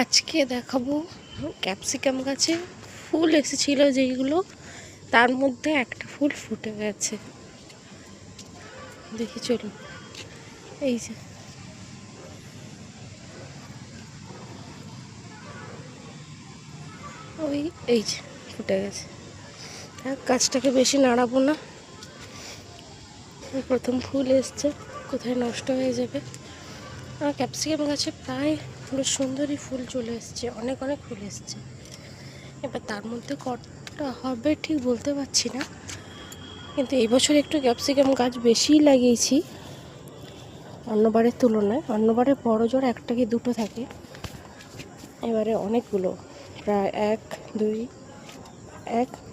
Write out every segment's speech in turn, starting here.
আজকে দেখাবো ক্যাপসিকাম গাছে ফুল এসেছিল যেইগুলো, তার মধ্যে একটা ফুল ফুটে গেছে। দেখি চলুন, এই যে এই যে ফুটে গেছে। গাছটাকে বেশি নাড়াবো না, প্রথম ফুল এসছে, কোথায় নষ্ট হয়ে যাবে। আর ক্যাপসিকাম গাছে প্রায় পুরো সুন্দরী ফুল চলে এসছে, অনেক অনেক ফুল এসছে। এবার তার মধ্যে কতটা হবে ঠিক বলতে পারছি না, কিন্তু এই বছর একটু ক্যাপসিকাম গাছ বেশিই লাগিয়েছি অন্যবারের তুলনায়। অন্যবারে বড় জোর একটা কি দুটো থাকে, এবারে অনেকগুলো, প্রায় 1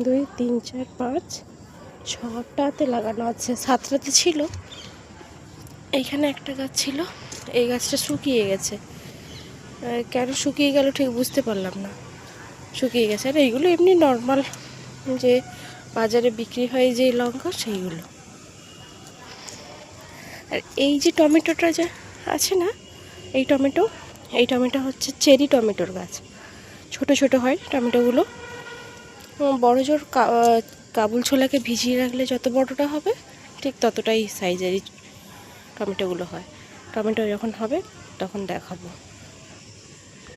2 3 4 5 6টাতে লাগানো আছে। 7টাতে ছিল, এইখানে একটা গাছ ছিল, এই গাছটা শুকিয়ে গেছে। কেন শুকিয়ে গেল ঠিক বুঝতে পারলাম না, শুকিয়ে গেছে। আর এইগুলো এমনি নর্মাল যে বাজারে বিক্রি হয় যে লঙ্কা, সেইগুলো। আর এই যে টমেটোটা যে আছে না, এই টমেটো হচ্ছে চেরি টমেটোর গাছ। ছোট ছোট হয় টমেটোগুলো, বড় জোর কাবুল ছোলাকে ভিজিয়ে রাখলে যত বড়টা হবে ঠিক ততটাই সাইজেরই টমেটোগুলো হয়। টমেটো যখন হবে তখন দেখাবো।